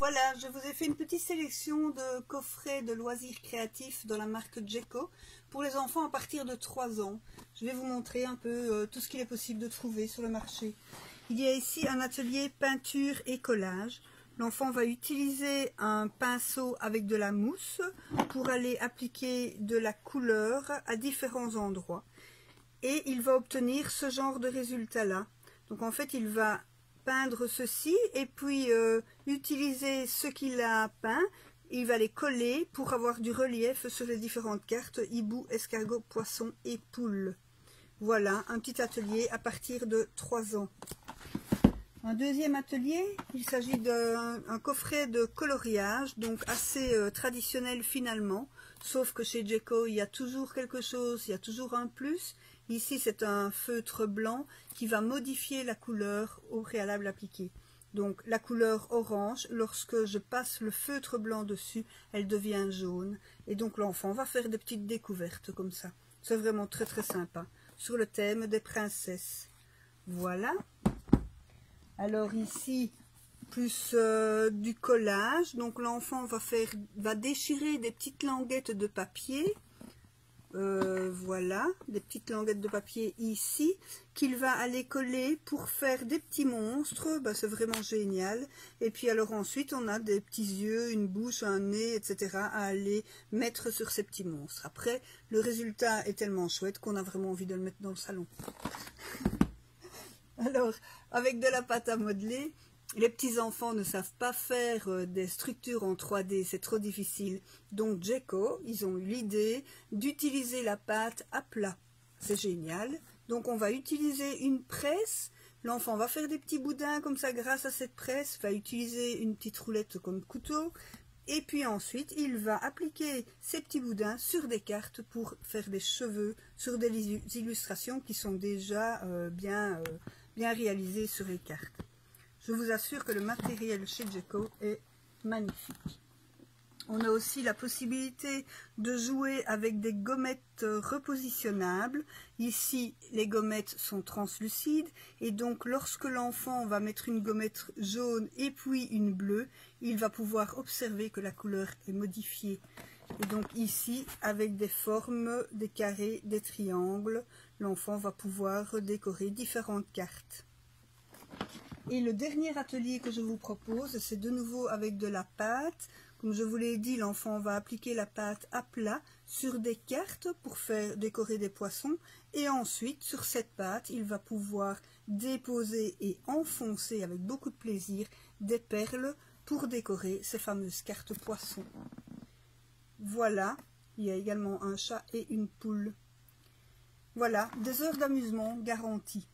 Voilà, je vous ai fait une petite sélection de coffrets de loisirs créatifs dans la marque Djeco pour les enfants à partir de 3 ans. Je vais vous montrer un peu tout ce qu'il est possible de trouver sur le marché. Il y a ici un atelier peinture et collage. L'enfant va utiliser un pinceau avec de la mousse pour aller appliquer de la couleur à différents endroits. Et il va obtenir ce genre de résultat-là. Donc en fait, il va peindre ceci et puis utiliser ce qu'il a peint. Il va les coller pour avoir du relief sur les différentes cartes hibou, escargot, poisson et poule. Voilà un petit atelier à partir de 3 ans. Un deuxième atelier, il s'agit d'un coffret de coloriage, donc assez traditionnel finalement, sauf que chez Djeco il y a toujours quelque chose, il y a toujours un plus. Ici c'est un feutre blanc qui va modifier la couleur au préalable appliquée. Donc la couleur orange, lorsque je passe le feutre blanc dessus, elle devient jaune. Et donc l'enfant va faire des petites découvertes comme ça. C'est vraiment très très sympa. Sur le thème des princesses. Voilà. Alors ici, plus du collage. Donc l'enfant va déchirer des petites languettes de papier. Voilà, des petites languettes de papier ici, qu'il va aller coller pour faire des petits monstres. C'est vraiment génial. Et puis alors ensuite, on a des petits yeux, une bouche, un nez, etc. à aller mettre sur ces petits monstres. Après, le résultat est tellement chouette qu'on a vraiment envie de le mettre dans le salon. Alors, avec de la pâte à modeler, les petits enfants ne savent pas faire des structures en 3D, c'est trop difficile. Donc Djeco, ils ont eu l'idée d'utiliser la pâte à plat. C'est génial. Donc on va utiliser une presse. L'enfant va faire des petits boudins comme ça grâce à cette presse, va utiliser une petite roulette comme couteau. Et puis ensuite, il va appliquer ces petits boudins sur des cartes pour faire des cheveux, sur des illustrations qui sont déjà bien réalisées sur les cartes. Je vous assure que le matériel chez Djeco est magnifique. On a aussi la possibilité de jouer avec des gommettes repositionnables. Ici, les gommettes sont translucides et donc lorsque l'enfant va mettre une gommette jaune et puis une bleue, il va pouvoir observer que la couleur est modifiée. Et donc ici, avec des formes, des carrés, des triangles, l'enfant va pouvoir décorer différentes cartes. Et le dernier atelier que je vous propose, c'est de nouveau avec de la pâte. Comme je vous l'ai dit, l'enfant va appliquer la pâte à plat sur des cartes pour faire décorer des poissons. Et ensuite, sur cette pâte, il va pouvoir déposer et enfoncer avec beaucoup de plaisir des perles pour décorer ces fameuses cartes poissons. Voilà, il y a également un chat et une poule. Voilà, des heures d'amusement garanties.